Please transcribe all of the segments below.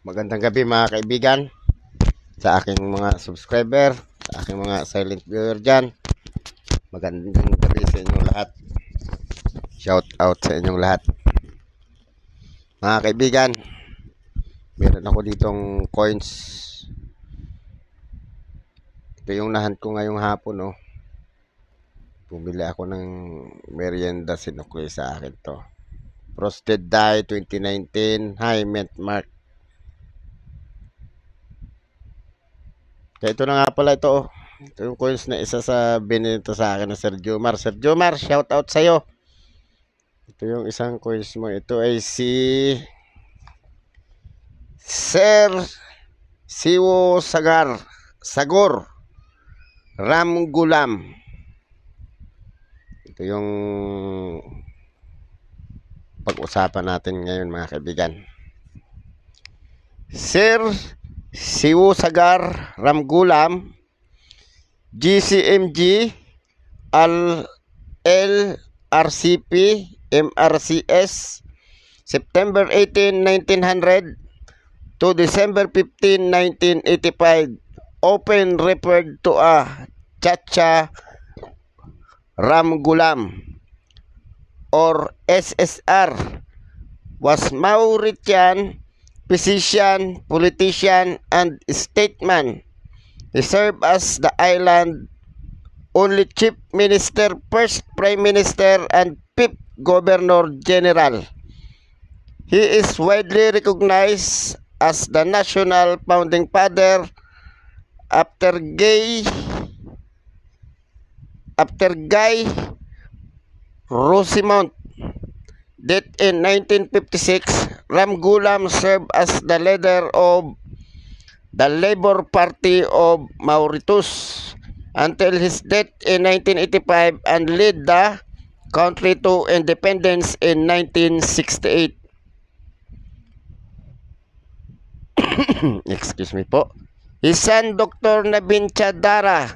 Magandang gabi mga kaibigan, sa aking mga subscriber, sa aking mga silent viewer dyan. Magandang gabi sa inyong lahat. Shout out sa inyong lahat. Mga kaibigan, meron ako ditong coins. Ito yung nahan ko ngayong hapon, oh. Bumili ako ng merienda, sinukli sa akin to. Frosted Die 2019 High Mint Mark. Kaya ito na nga pala ito, oh. Ito yung coins na isa sa binili sa akin ng Sir Jomar. Sir Jomar, shout out sa'yo. Ito yung isang coins mo. Ito ay si Sir Siwo Sagor Ramgulam. Ito yung pag-usapan natin ngayon mga kaibigan. Sir Siwo Sagar Ramgulam, GCMG LRCP MRCS, September 18, 1900 to December 15, 1985. Open referred to a Chacha Ramgulam or SSR, was Mauritian physician, politician, and statesman. He served as the island only chief minister, first prime minister, and fifth governor general. He is widely recognized as the national founding father after Guy Rosemont. Death in 1956, Ramgulam served as the leader of the Labour Party of Mauritius until his death in 1985 and led the country to independence in 1968. Excuse me po. His son, Dr. Nabin Chadara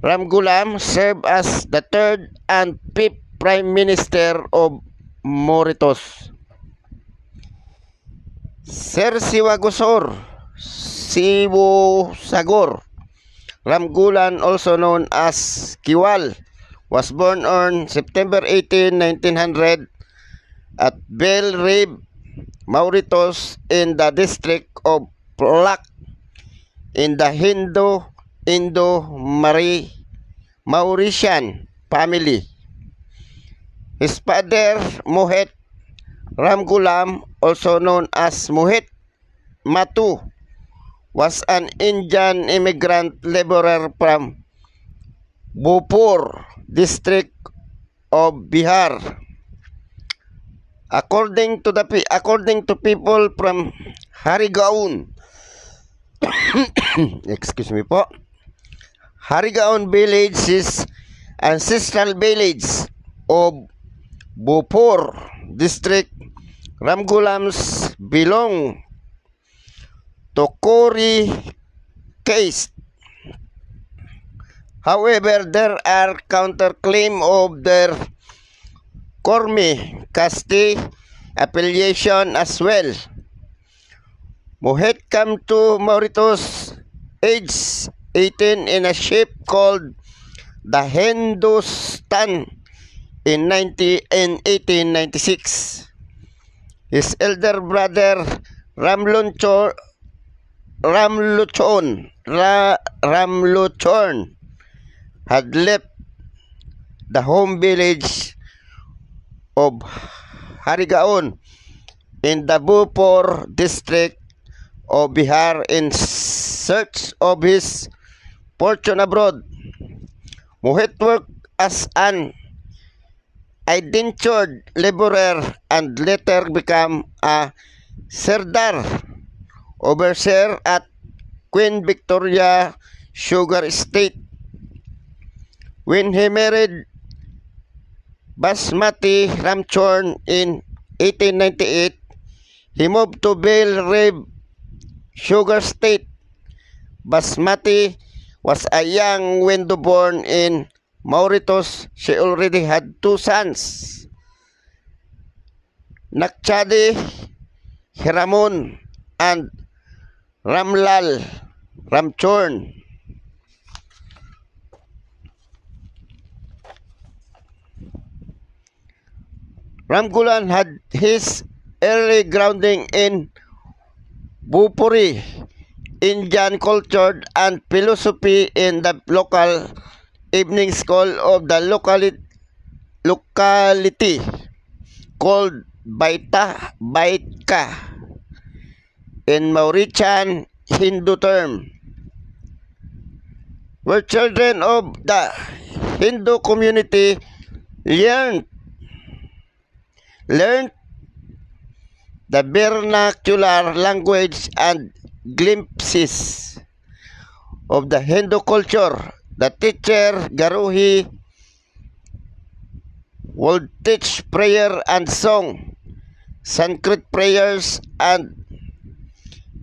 Ramgulam, served as the third and fifth Prime Minister of Mauritius. Sir Siwo Sagor Ramgulam, also known as Kiwal, was born on September 18, 1900 at Belle Rive, Mauritius, in the district of Plak in the Indo-Mauritian family. His father, Mohit Ramgulam, also known as Mohit Matu, was an Indian immigrant laborer from Bhopur district of Bihar. According to people from Harigaon, excuse me po, Harigaon village is ancestral village of Bhopur district. Ramgulams belong to Kori caste. However, there are counterclaim of their Kormi caste affiliation as well. Mohit came to Mauritius age 18 in a ship called the Hindustan in 1896. His elder brother Ramluchon had left the home village of Harigaon in the Bhopur district of Bihar in search of his fortune abroad. Mohit worked as an indentured laborer and later became a serdar, overseer at Queen Victoria Sugar Estate. When he married Basmati Ramchorn in 1898, he moved to Belle Rive Sugar Estate. Basmati was a young widow born in Mauritius. She already had two sons, Nakchadi Hiramon and Ramlal Ramchorn. Ramgulan had his early grounding in Bhopuri, Indian culture and philosophy in the local evening school of the locality called Baitka in Mauritian Hindu term, where children of the Hindu community learned the vernacular language and glimpses of the Hindu culture. The teacher, Garuhi, would teach prayer and song, Sanskrit prayers, and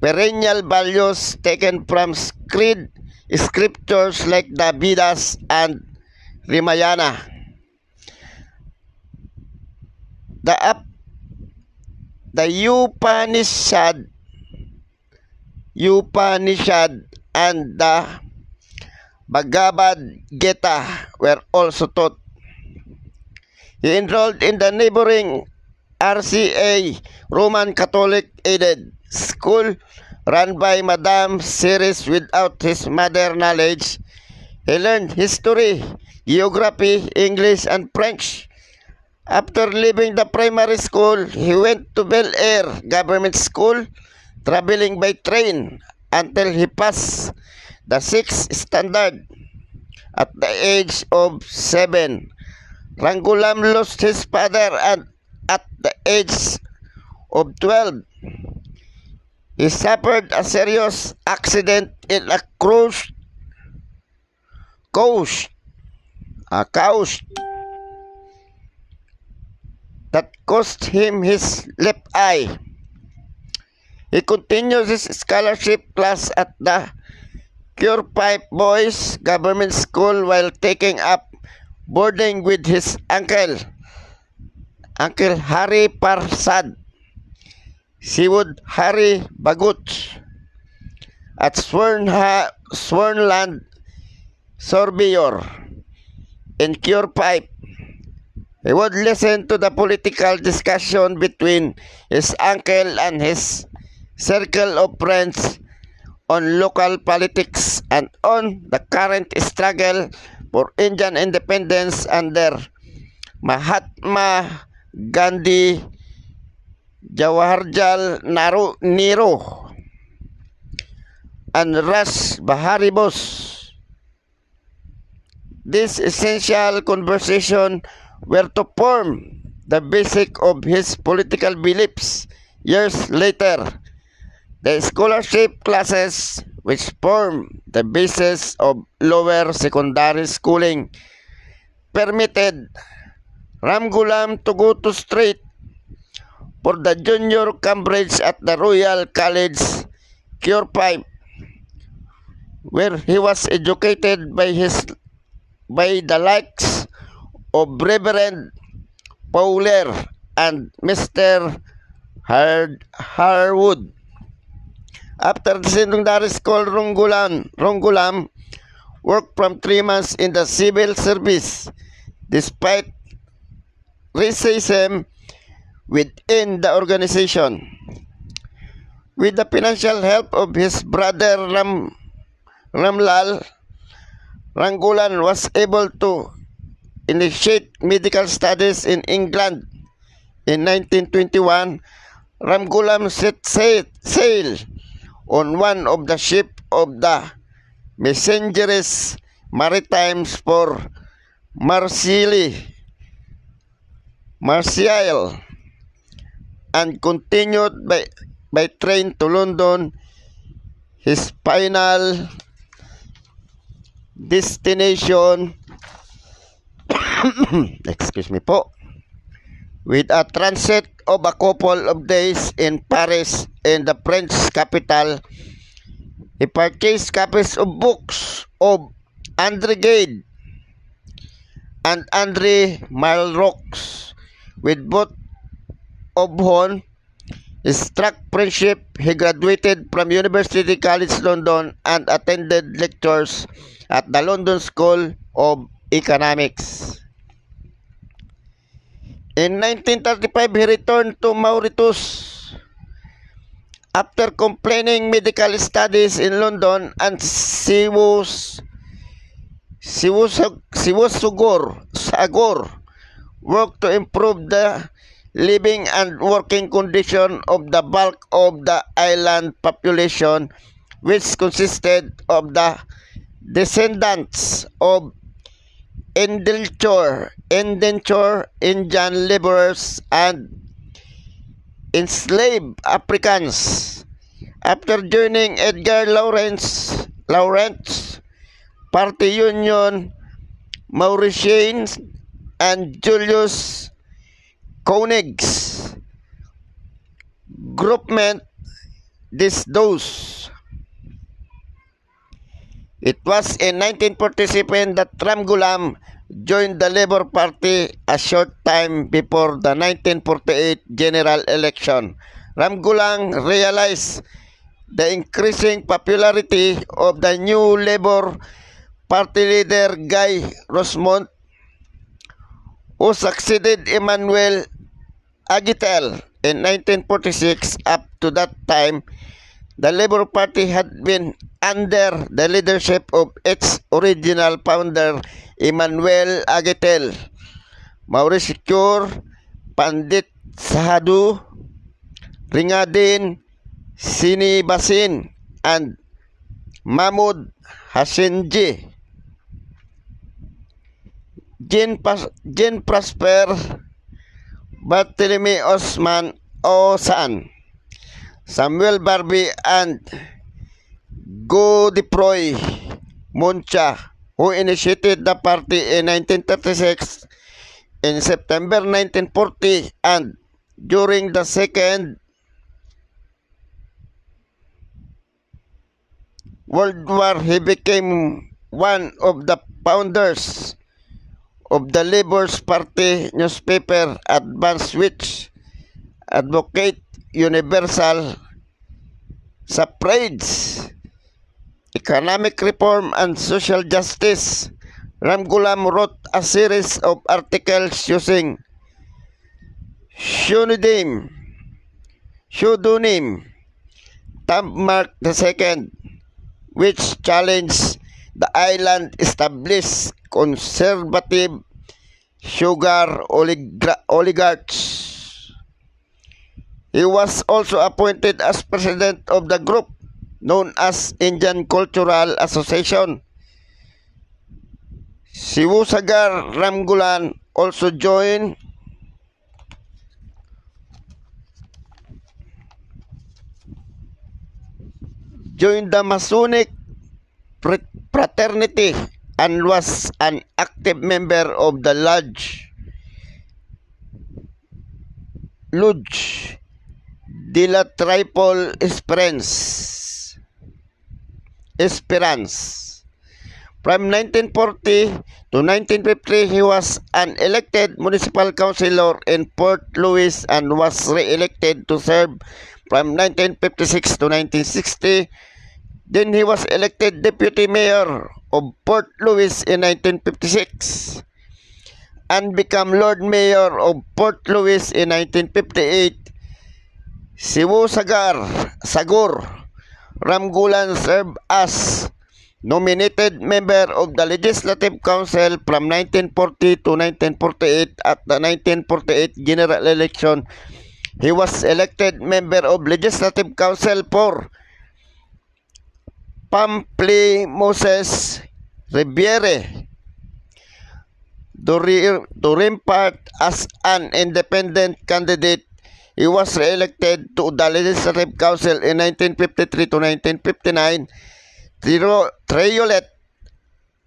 perennial values taken from scriptures like the Vedas and Ramayana. The Upanishad and the Bhagavad Gita were also taught. He enrolled in the neighboring RCA, Roman Catholic aided school run by Madame Ceres. Without his mother knowledge, he learned history, geography, English, and French. After leaving the primary school, he went to Bel Air Government School, traveling by train until he passed the 6th standard. At the age of 7, Ramgulam lost his father, and at the age of 12, he suffered a serious accident in a coach that cost him his left eye. He continued his scholarship class at the Curepipe Boys Government School while taking up boarding with his uncle Hari Parsad, Siwud Hari Bagut, at Swarnland Sorbior in Curepipe. He would listen to the political discussion between his uncle and his circle of friends on local politics and on the current struggle for Indian independence under Mahatma Gandhi, Jawaharlal Nehru, and Rash Behari Bose. This essential conversation were to form the basic of his political beliefs. Years later, the scholarship classes, which form the basis of lower secondary schooling, permitted Ramgulam to go to straight for the junior Cambridge at the Royal College, Curepipe, where he was educated by the likes of Reverend Fowler and Mr. Harwood. After the secondary school, Ramgulam worked from 3 months in the civil service, despite racism within the organization. With the financial help of his brother Ramlal, Ramgulam was able to initiate medical studies in England. In 1921, Ramgulam set sail on one of the ships of the Messengers Maritimes for Marseille and continued by train to London, his final destination. Excuse me po. With a transit of a couple of days in Paris, in the French capital, he purchased copies of books of André Gide and André Malraux. With both of whom He struck friendship. He graduated from University College London and attended lectures at the London School of Economics. In 1935, he returned to Mauritius after completing medical studies in London, and Sagor worked to improve the living and working condition of the bulk of the island population, which consisted of the descendants of indenture Indian laborers and enslaved Africans. After joining Edgar Lawrence Party Union, Mauritians, and Julius Koenig's groupement, those. It was in 1947 that Ramgoolam joined the Labour Party a short time before the 1948 general election. Ramgoolam realized the increasing popularity of the new Labour Party leader Guy Rosemont, who succeeded Emmanuel Agitel in 1946. Up to that time, the Labour Party had been under the leadership of its original founder, Emmanuel Agitel, Maurice Cure, Pandit Sahadu, Ringadin Sinibasin, and Mahmoud Hassanji. Jean Prosper, Barthélemy Osman Osan, Samuel Barbie, and Godefroy Muncha, who initiated the party in 1936. In September 1940 and during the Second World War, he became one of the founders of the Labour's Party newspaper Advance, which advocate universal suffrage, economic reform, and social justice. Ramgoolam wrote a series of articles using pseudonym Tammark II, which challenged the island established conservative sugar oligarchs. He was also appointed as president of the group known as Indian Cultural Association. Sivusagar Ramgoolam also joined the Masonic fraternity and was an active member of the Lodge de la Triple Esperance. From 1940 to 1950, he was an elected municipal councillor in Port Louis and was re-elected to serve from 1956 to 1960. Then he was elected deputy mayor of Port Louis in 1956 and became Lord Mayor of Port Louis in 1958. Sagor Ramgoolam served as nominated member of the Legislative Council from 1940 to 1948. At the 1948 general election, he was elected member of Legislative Council for Pamplemouses Riviere to run as an independent candidate. He was re-elected to the Legislative Council in 1953 to 1959. Triolet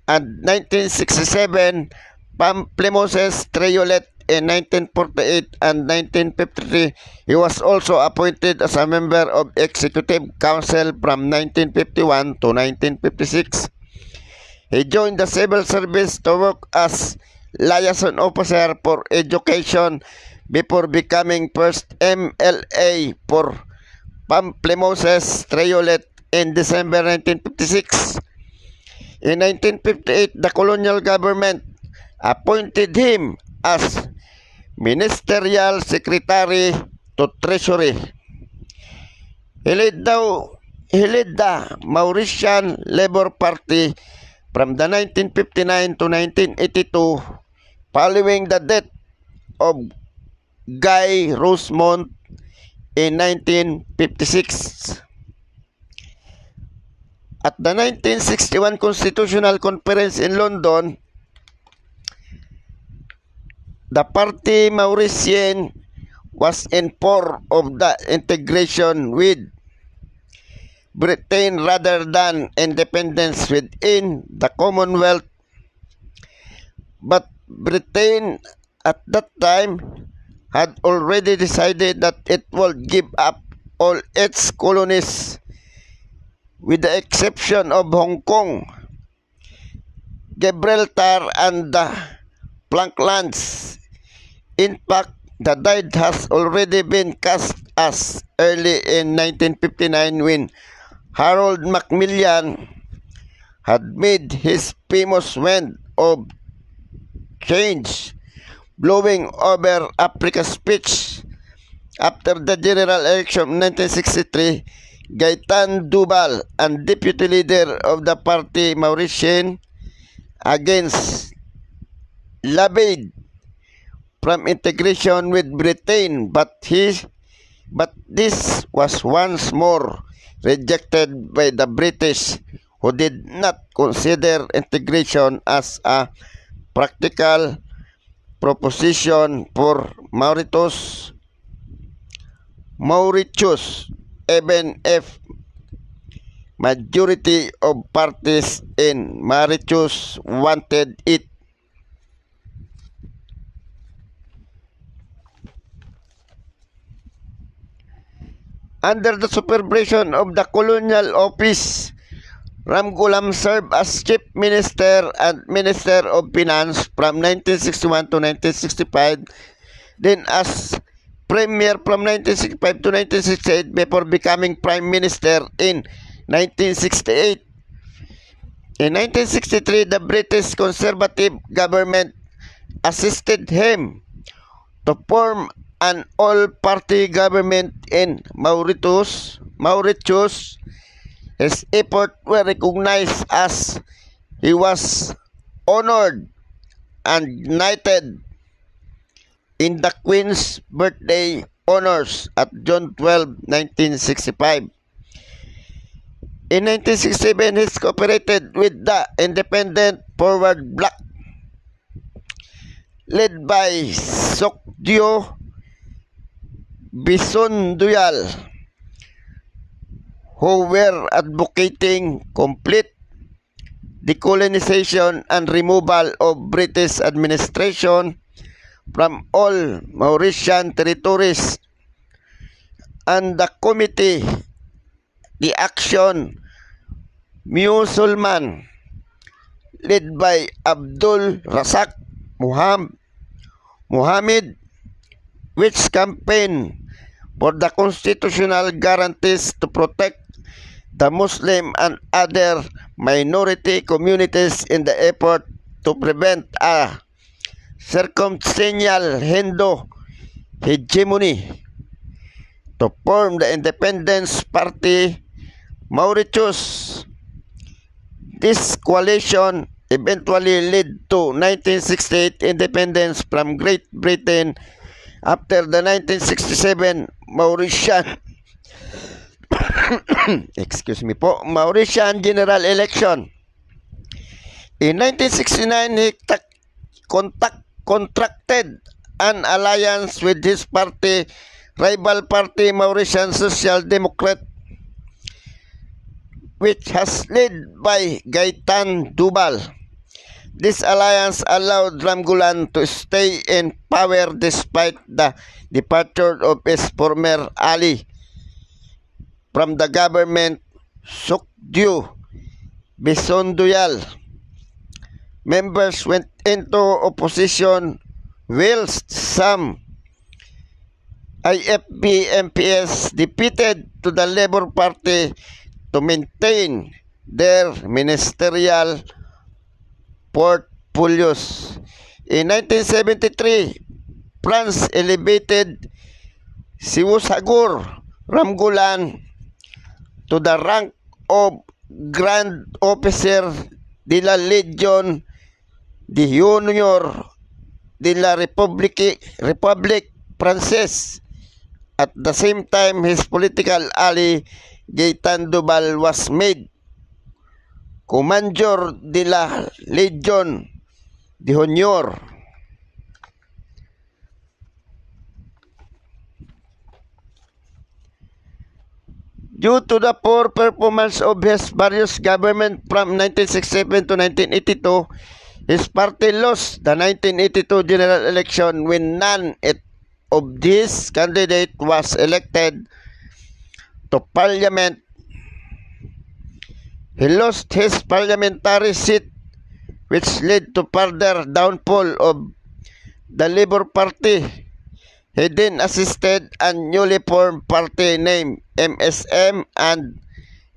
and 1967, Pamplemouses Triolet in 1948 and 1953. He was also appointed as a member of Executive Council from 1951 to 1956. He joined the civil service to work as liaison officer for education before becoming first MLA for Pamplemouses Triolet in December 1956. In 1958, the colonial government appointed him as Ministerial Secretary to Treasury. He led the Mauritian Labour Party from the 1959 to 1982 following the death of Guy Rosemont in 1956. At the 1961 Constitutional Conference in London, the Parti Mauritian was in favor of the integration with Britain rather than independence within the Commonwealth. But Britain at that time had already decided that it would give up all its colonies with the exception of Hong Kong, Gibraltar, and the Falklands. In fact, the die has already been cast as early in 1959 when Harold Macmillan had made his famous wind of change blowing over Africa speech. After the general election of 1963, Gaitan Dubal, and deputy leader of the Parti Mauritian, against lobbied from integration with Britain, but this was once more rejected by the British, who did not consider integration as a practical proposition for Mauritius, even if majority of parties in Mauritius wanted it. Under the supervision of the Colonial Office, Ramgoolam served as Chief Minister and Minister of Finance from 1961 to 1965, then as Premier from 1965 to 1968 before becoming Prime Minister in 1968. In 1963, the British Conservative government assisted him to form an all-party government in Mauritius. His efforts were recognized as he was honored and knighted in the Queen's Birthday Honors at June 12, 1965. In 1967, he cooperated with the Independent Forward Bloc led by Sokdio Bisonduyal, who were advocating complete decolonization and removal of British administration from all Mauritian territories, and the committee, the Action Musulman, led by Abdul Razak Muhammad, which campaigned for the constitutional guarantees to protect the Muslim and other minority communities in the effort to prevent a circumstantial Hindu hegemony. To form the Independence Party Mauritius. This coalition eventually led to 1968 independence from Great Britain after the 1967 Mauritian Mauritian general election. In 1969, he contracted an alliance with his party, rival party Mauritian Social Democrat, which has led by Gaitan Dubal. This alliance allowed Ramgoolam to stay in power despite the departure of his former ally from the government, Sokdio Bisonduyal. Members went into opposition whilst some IFP-MPs defeated to the Labour Party to maintain their ministerial portfolios. In 1973, France elevated Siwosagur Ramgulan to the rank of Grand Officer de la Legion d'Honneur de la République Française. At the same time, his political ally Gaetan Duval was made Commander de la Legion d'Honneur. Due to the poor performance of his various government from 1967 to 1982, his party lost the 1982 general election when none of these candidates was elected to parliament. He lost his parliamentary seat, which led to further downfall of the Labour Party. He then assisted a newly formed party named MSM and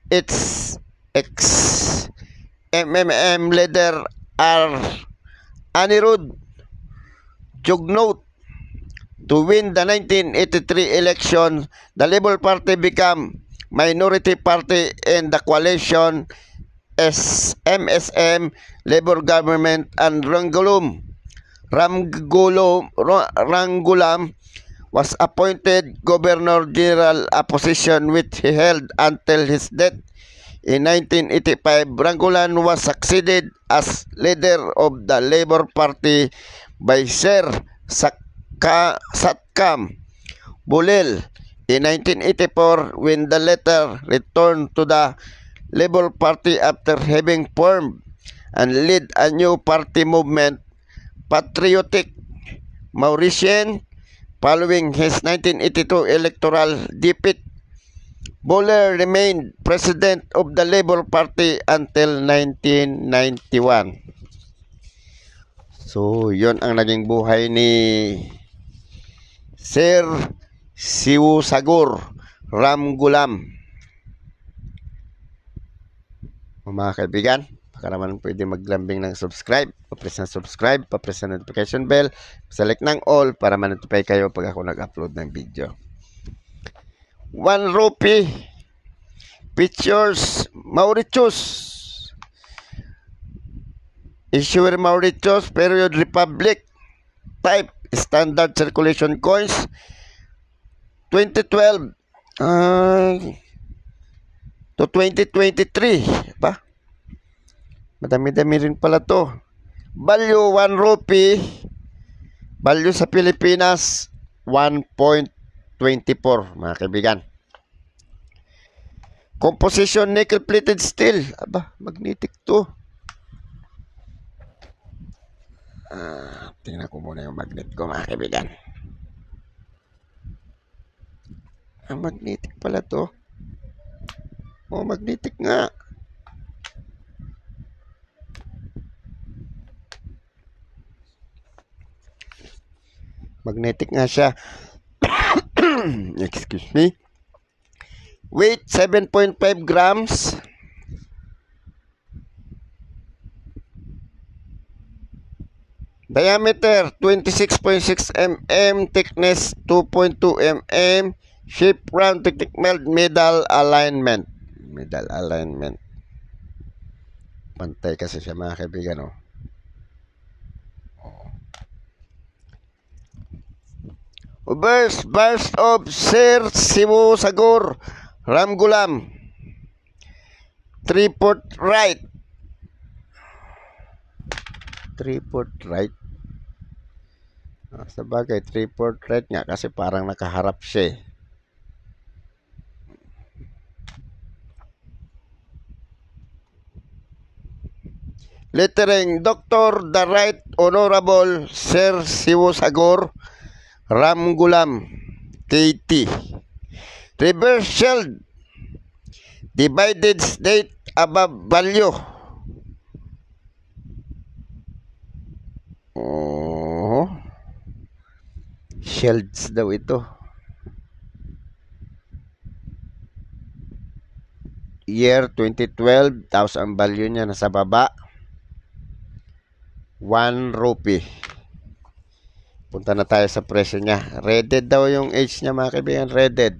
its ex-MMM leader Anirudh Jugnauth to win the 1983 election. The Labour Party became minority party in the coalition as MSM Labour government, and Ramgoolam was appointed Governor General, a position which he held until his death in 1985. Ramgoolam was succeeded as leader of the Labour Party by Sir Satkam Bulel in 1984, when the latter returned to the Labour Party after having formed and led a new party movement, Patriotic Mauritian, following his 1982 electoral defeat. Bulel remained president of the Labour Party until 1991. So, yon ang naging buhay ni Sir Siwosagur Ramgoolam. Mga kaibigan, baka naman pwede maglambing ng subscribe, pa-press ng subscribe, pa-press ng notification bell, select ng all para ma-notify kayo pag ako nag-upload ng video. 1 rupee features Mauritius. Issuer Mauritius, period Republic, type standard circulation coins, 2012 to 2023 ba? Madami-dami rin pala to. Value 1 rupee. Value sa Pilipinas 1.24, mga kaibigan. Composition nickel plated steel. Aba, magnetic to. Tingnan ko muna yung magnet ko, mga kaibigan. Magnetic pala to. Oh, magnetic nga. Magnetic nga siya. Excuse me. Weight 7.5 grams. Diameter 26.6 mm. Thickness 2.2 mm. Shape round, technique meld, medal alignment. Medal alignment. Pantay kasi siya, mga kaibigan, oh. Burst of Sir Siwosagur Ramgoolam. 3/4 right. 3/4 right. Sa bagay, 3/4 right nga kasi parang nakaharap siya, eh. Lettering, Dr. the Right Honorable Sir Siwosagur Ramgoolam, KT. Reverse shield, divided state above value. Oh, shields daw ito. year 2012, tapos ang value niya nasa baba, 1 rupee. Punta na tayo sa presyo niya. Redded daw yung age niya, mga kaibigan, redded.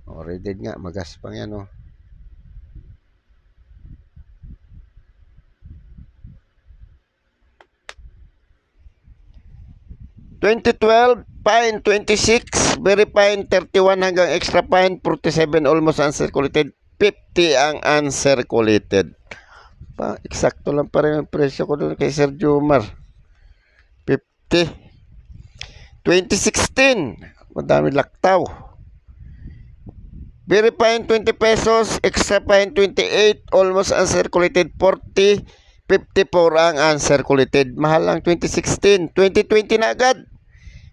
Redded nga, magaspang yan, 2012, fine 26, very fine 31 hanggang extra fine 47, almost uncirculated 50 ang uncirculated. Eksakto lang pa rin ang presyo ko doon kay Sir Jomar. 50. 2016, madami laktaw. Very fine 20 pesos, extra fine 28, almost uncirculated 40, 54 ang uncirculated. Mahal lang 2016. 2020 na agad.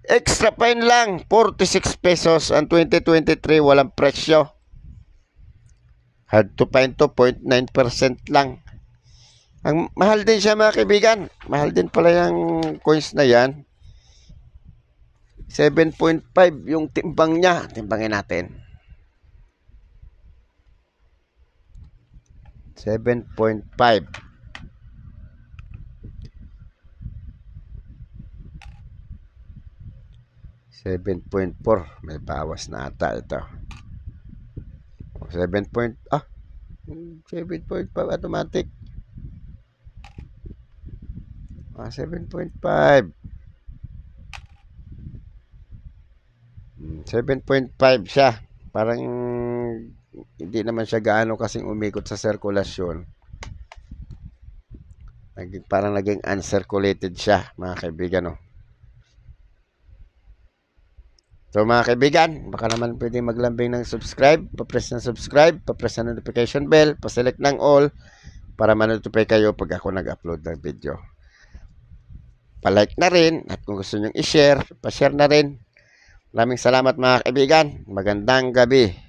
Extra fine lang, 46 pesos. Ang 2023, walang presyo. Hard to find to, 0.9% lang. Ang mahal din siya, mga kaibigan. Mahal din pala yung coins na yan. 7.5 yung timbang niya. Timbangin natin. 7.5. 7.4. May bawas na ata ito. 7.5 automatic. 7.5. 7.5 siya. Parang hindi naman siya gaano kasing umikot sa sirkulasyon. Parang naging uncirculated siya, mga kaibigan, So mga kaibigan, baka naman pwede maglambing ng subscribe, pa-press ng subscribe, pa-press ng notification bell, pa-select ng all para ma-notify kayo pag ako nag-upload ng video. Pa-like na rin at kung gusto nyo i-share, pa-share na rin. Maraming salamat, mga kaibigan. Magandang gabi.